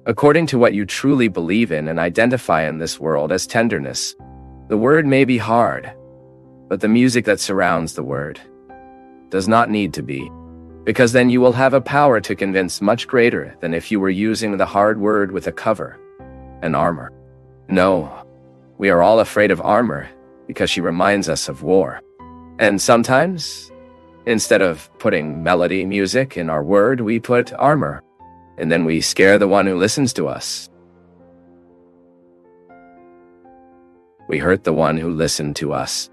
according to what you truly believe in and identify in this world as tenderness. The word may be hard, but the music that surrounds the word does not need to be, because then you will have a power to convince much greater than if you were using the hard word with a cover, an armor. No, we are all afraid of armor because she reminds us of war. And sometimes, instead of putting melody music in our word, we put armor, and then we scare the one who listens to us. We hurt the one who listened to us.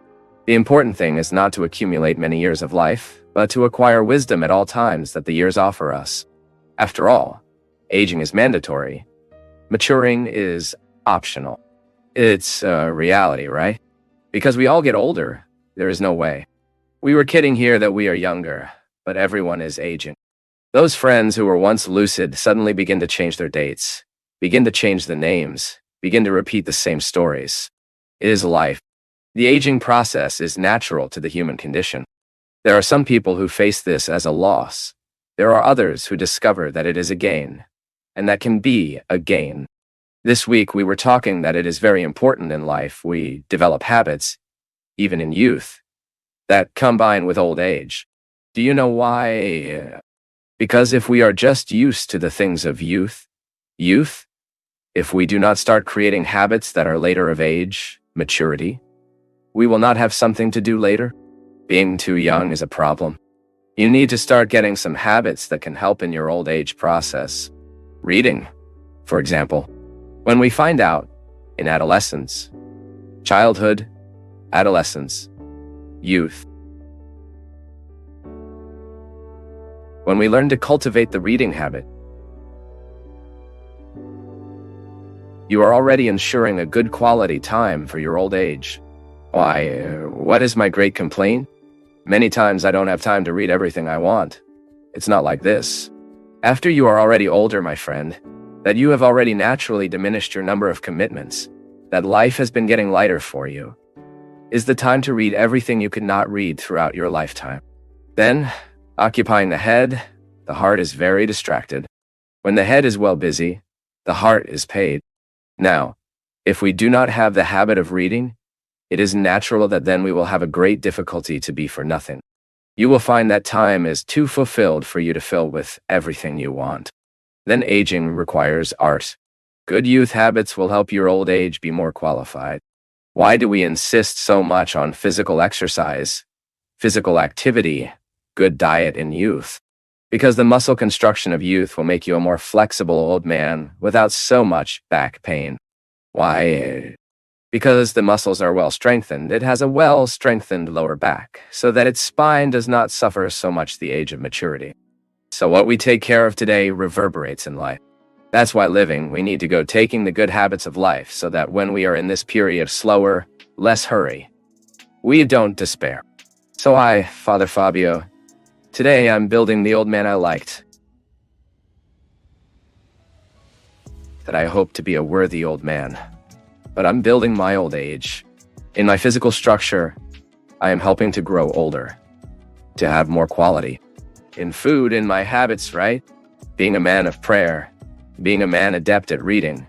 The important thing is not to accumulate many years of life, but to acquire wisdom at all times that the years offer us. After all, aging is mandatory. Maturing is optional. It's a reality, right? Because we all get older, there is no way. We were kidding here that we are younger, but everyone is aging. Those friends who were once lucid suddenly begin to change their dates, begin to change the names, begin to repeat the same stories. It is life. The aging process is natural to the human condition. There are some people who face this as a loss. There are others who discover that it is a gain, and that can be a gain. This week we were talking that it is very important in life we develop habits, even in youth, that combine with old age. Do you know why? Because if we are just used to the things of youth, if we do not start creating habits that are later of age, maturity, we will not have something to do later. Being too young is a problem. You need to start getting some habits that can help in your old age process. Reading, for example. When we find out, in adolescence, childhood, adolescence, youth, when we learn to cultivate the reading habit, you are already ensuring a good quality time for your old age. Why, what is my great complaint? Many times I don't have time to read everything I want. It's not like this. After you are already older, my friend, that you have already naturally diminished your number of commitments, that life has been getting lighter for you, is the time to read everything you could not read throughout your lifetime. Then, occupying the head, the heart is very distracted. When the head is well busy, the heart is paid. Now, if we do not have the habit of reading, it is natural that then we will have a great difficulty to be for nothing. You will find that time is too fulfilled for you to fill with everything you want. Then aging requires art. Good youth habits will help your old age be more qualified. Why do we insist so much on physical exercise, physical activity, good diet in youth? Because the muscle construction of youth will make you a more flexible old man without so much back pain. Why? Because the muscles are well strengthened, it has a well-strengthened lower back, so that its spine does not suffer so much the age of maturity. So what we take care of today reverberates in life. That's why living, we need to go taking the good habits of life so that when we are in this period slower, less hurry, we don't despair. So I, Father Fábio, today I'm building the old man I liked, that I hope to be a worthy old man. But I'm building my old age. In my physical structure, I am helping to grow older, to have more quality. In food, in my habits, right? Being a man of prayer, being a man adept at reading,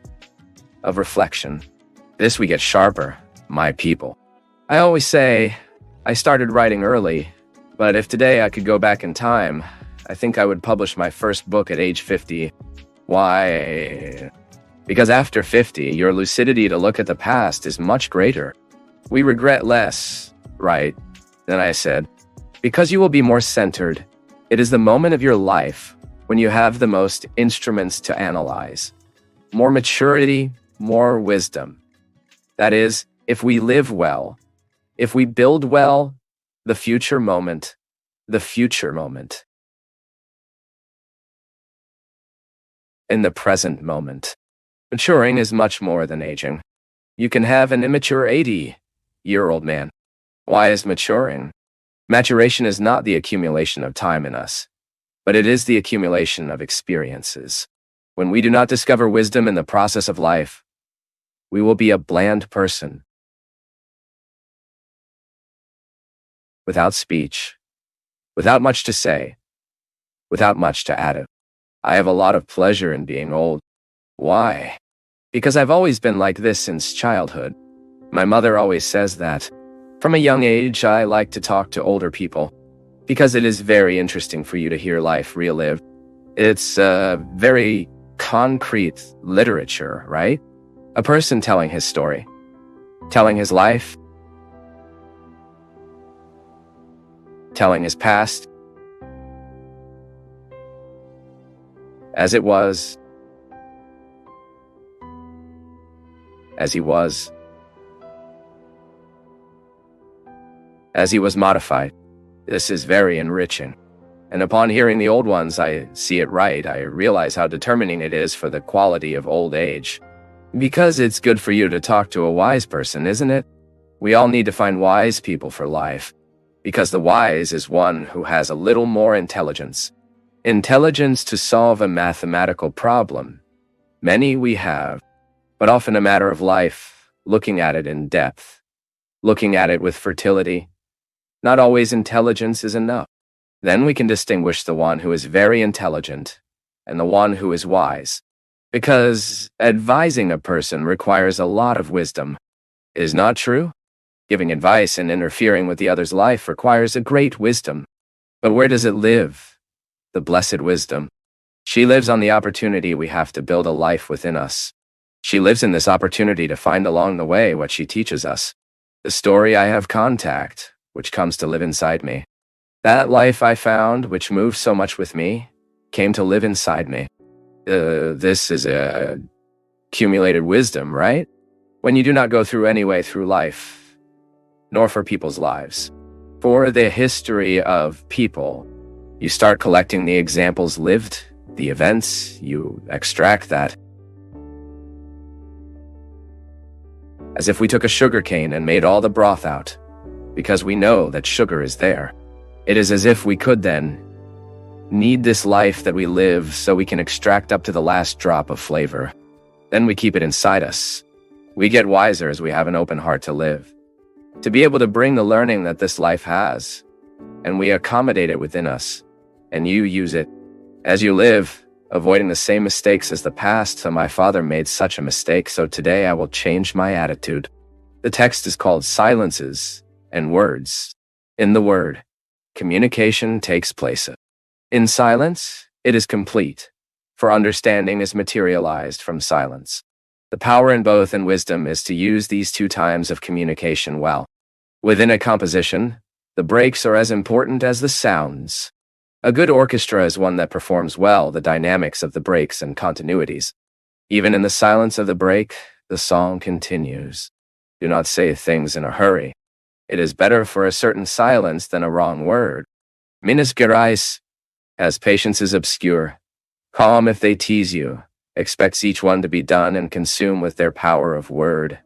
of reflection. This we get sharper, my people. I always say, I started writing early, but if today I could go back in time, I think I would publish my first book at age 50. Why? Because after 50, your lucidity to look at the past is much greater. We regret less, right? Then I said, because you will be more centered. It is the moment of your life when you have the most instruments to analyze. More maturity, more wisdom. That is, if we live well, if we build well, the future moment. In the present moment. Maturing is much more than aging. You can have an immature 80-year-old man. Why is maturing? Maturation is not the accumulation of time in us, but it is the accumulation of experiences. When we do not discover wisdom in the process of life, we will be a bland person, without speech, without much to say, without much to add. I have a lot of pleasure in being old. Why? Because I've always been like this since childhood. My mother always says that. From a young age, I like to talk to older people, because it is very interesting for you to hear life relived. It's very concrete literature, right? A person telling his story, telling his life, telling his past, as it was, as he was, as he was modified. This is very enriching. And upon hearing the old ones, I see it right. I realize how determining it is for the quality of old age. Because it's good for you to talk to a wise person, isn't it? We all need to find wise people for life. Because the wise is one who has a little more intelligence. Intelligence to solve a mathematical problem. Many we have, but often a matter of life, looking at it in depth, looking at it with fertility. Not always intelligence is enough. Then we can distinguish the one who is very intelligent and the one who is wise. Because advising a person requires a lot of wisdom. Is not true? Giving advice and interfering with the other's life requires a great wisdom. But where does it live? The blessed wisdom. She lives on the opportunity we have to build a life within us. She lives in this opportunity to find along the way what she teaches us. The story I have contact, which comes to live inside me. That life I found, which moved so much with me, came to live inside me. This is a accumulated wisdom, right? When you do not go through any way through life, nor for people's lives. For the history of people, you start collecting the examples lived, the events, you extract that. As if we took a sugar cane and made all the broth out, because we know that sugar is there. It is as if we could then need this life that we live so we can extract up to the last drop of flavor. Then we keep it inside us. We get wiser as we have an open heart to live, to be able to bring the learning that this life has, and we accommodate it within us, and you use it. As you live, avoiding the same mistakes as the past, so my father made such a mistake, so today I will change my attitude. The text is called Silences and Words. In the word, communication takes place. In silence, it is complete, for understanding is materialized from silence. The power in both and wisdom is to use these two times of communication well. Within a composition, the breaks are as important as the sounds. A good orchestra is one that performs well the dynamics of the breaks and continuities. Even in the silence of the break, the song continues. Do not say things in a hurry. It is better for a certain silence than a wrong word. Minas Gerais, as patience is obscure, calm if they tease you, expects each one to be done and consumed with their power of word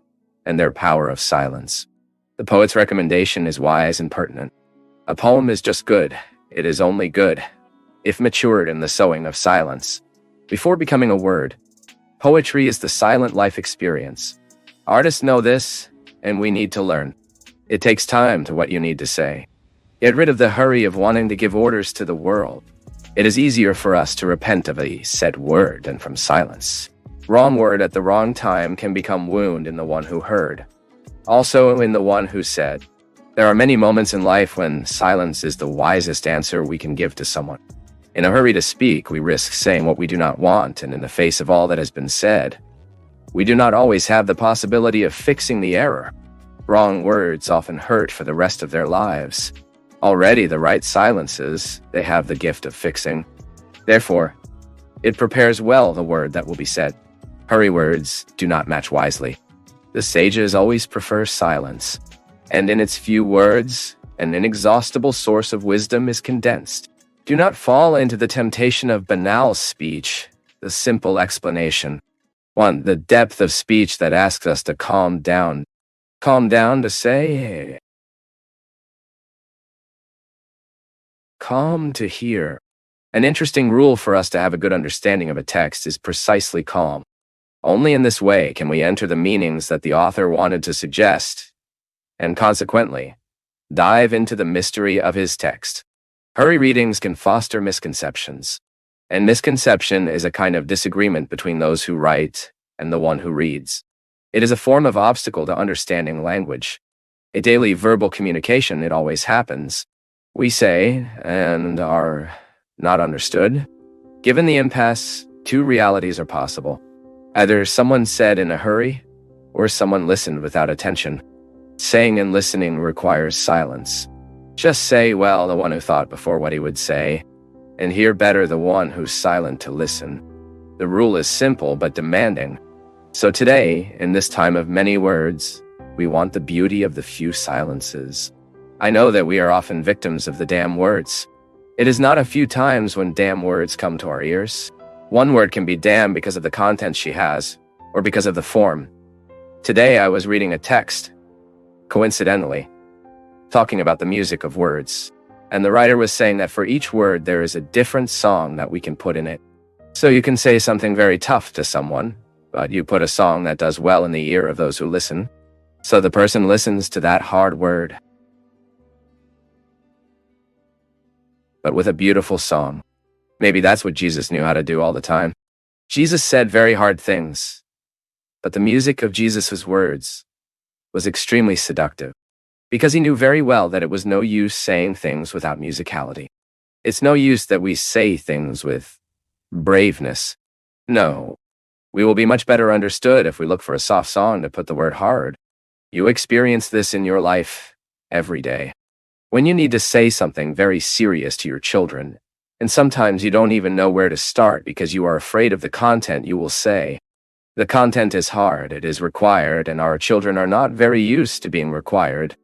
and their power of silence. The poet's recommendation is wise and pertinent. A poem is just good. It is only good if matured in the sowing of silence. Before becoming a word, poetry is the silent life experience. Artists know this, and we need to learn. It takes time to what you need to say. Get rid of the hurry of wanting to give orders to the world. It is easier for us to repent of a said word than from silence. Wrong word at the wrong time can become wound in the one who heard. Also in the one who said. There are many moments in life when silence is the wisest answer we can give to someone. In a hurry to speak, we risk saying what we do not want, and in the face of all that has been said, we do not always have the possibility of fixing the error. Wrong words often hurt for the rest of their lives. Already the right silences, they have the gift of fixing. Therefore, it prepares well the word that will be said. Hurry words do not match wisely. The sages always prefer silence. And in its few words, an inexhaustible source of wisdom is condensed. Do not fall into the temptation of banal speech, the simple explanation. 1. The depth of speech that asks us to calm down. Calm down to say, calm to hear. An interesting rule for us to have a good understanding of a text is precisely calm. Only in this way can we enter the meanings that the author wanted to suggest, and consequently, dive into the mystery of his text. Hurry readings can foster misconceptions. And misconception is a kind of disagreement between those who write and the one who reads. It is a form of obstacle to understanding language. A daily verbal communication, it always happens. We say and are not understood. Given the impasse, two realities are possible. Either someone said in a hurry, or someone listened without attention. Saying and listening requires silence. Just say well the one who thought before what he would say, and hear better the one who's silent to listen. The rule is simple but demanding. So today, in this time of many words, we want the beauty of the few silences. I know that we are often victims of the damn words. It is not a few times when damn words come to our ears. One word can be damn because of the content she has, or because of the form. Today I was reading a text, coincidentally, talking about the music of words. And the writer was saying that for each word there is a different song that we can put in it. So you can say something very tough to someone, but you put a song that does well in the ear of those who listen. So the person listens to that hard word, but with a beautiful song. Maybe that's what Jesus knew how to do all the time. Jesus said very hard things, but the music of Jesus' words was extremely seductive, because he knew very well that it was no use saying things without musicality. It's no use that we say things with braveness. No, we will be much better understood if we look for a soft song to put the word hard. You experience this in your life every day. When you need to say something very serious to your children, and sometimes you don't even know where to start because you are afraid of the content you will say. The content is hard, it is required, and our children are not very used to being required.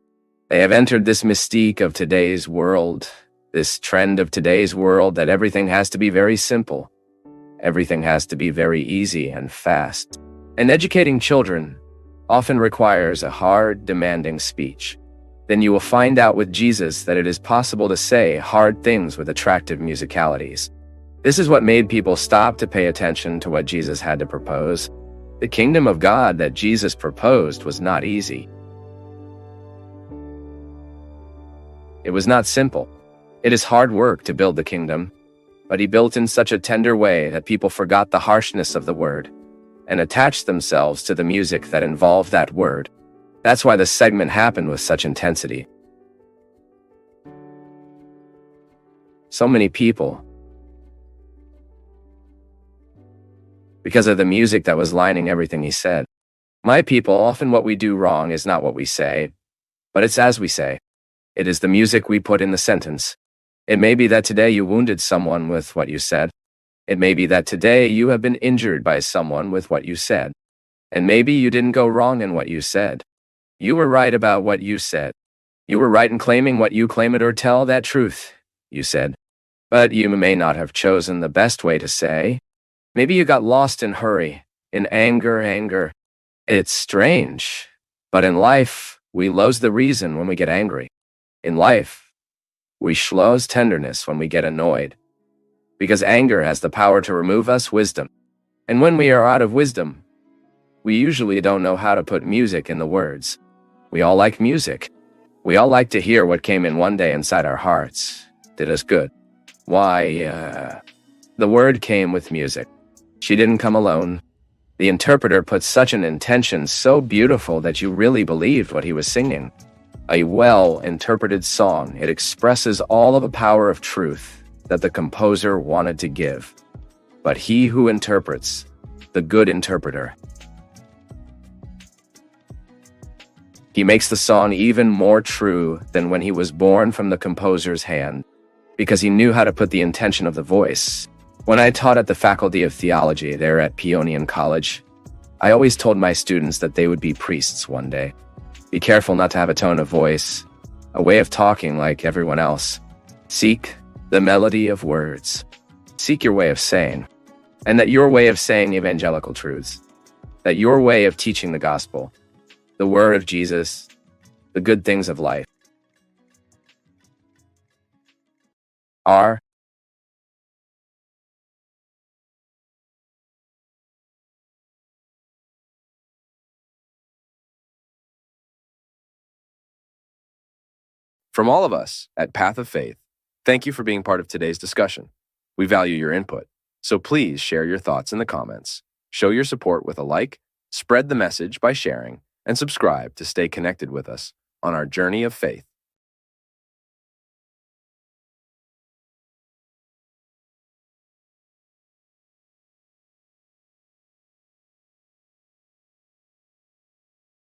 They have entered this mystique of today's world, this trend of today's world that everything has to be very simple. Everything has to be very easy and fast. And educating children often requires a hard, demanding speech. Then you will find out with Jesus that it is possible to say hard things with attractive musicalities. This is what made people stop to pay attention to what Jesus had to propose. The kingdom of God that Jesus proposed was not easy. It was not simple. It is hard work to build the kingdom, but he built in such a tender way that people forgot the harshness of the word and attached themselves to the music that involved that word. That's why the segment happened with such intensity. So many people, because of the music that was lining everything he said. My people, often what we do wrong is not what we say, but it's as we say. It is the music we put in the sentence. It may be that today you wounded someone with what you said. It may be that today you have been injured by someone with what you said. And maybe you didn't go wrong in what you said. You were right about what you said. You were right in claiming what you claim it or tell that truth, you said. But you may not have chosen the best way to say. Maybe you got lost in hurry, in anger. It's strange, but in life, we lose the reason when we get angry. In life, we lose tenderness when we get annoyed. Because anger has the power to remove us wisdom. And when we are out of wisdom, we usually don't know how to put music in the words. We all like music. We all like to hear what came in one day inside our hearts. Did us good. Why, the word came with music. She didn't come alone. The interpreter put such an intention so beautiful that you really believed what he was singing. A well-interpreted song, it expresses all of the power of truth that the composer wanted to give. But he who interprets, the good interpreter, he makes the song even more true than when he was born from the composer's hand, because he knew how to put the intention of the voice. When I taught at the Faculty of Theology there at Peonian College, I always told my students that they would be priests one day. Be careful not to have a tone of voice, a way of talking like everyone else. Seek the melody of words. Seek your way of saying, and that your way of saying evangelical truths, that your way of teaching the gospel, the word of Jesus, the good things of life, are from all of us at Path of Faith. Thank you for being part of today's discussion. We value your input. So please share your thoughts in the comments, show your support with a like, spread the message by sharing, and subscribe to stay connected with us on our journey of faith.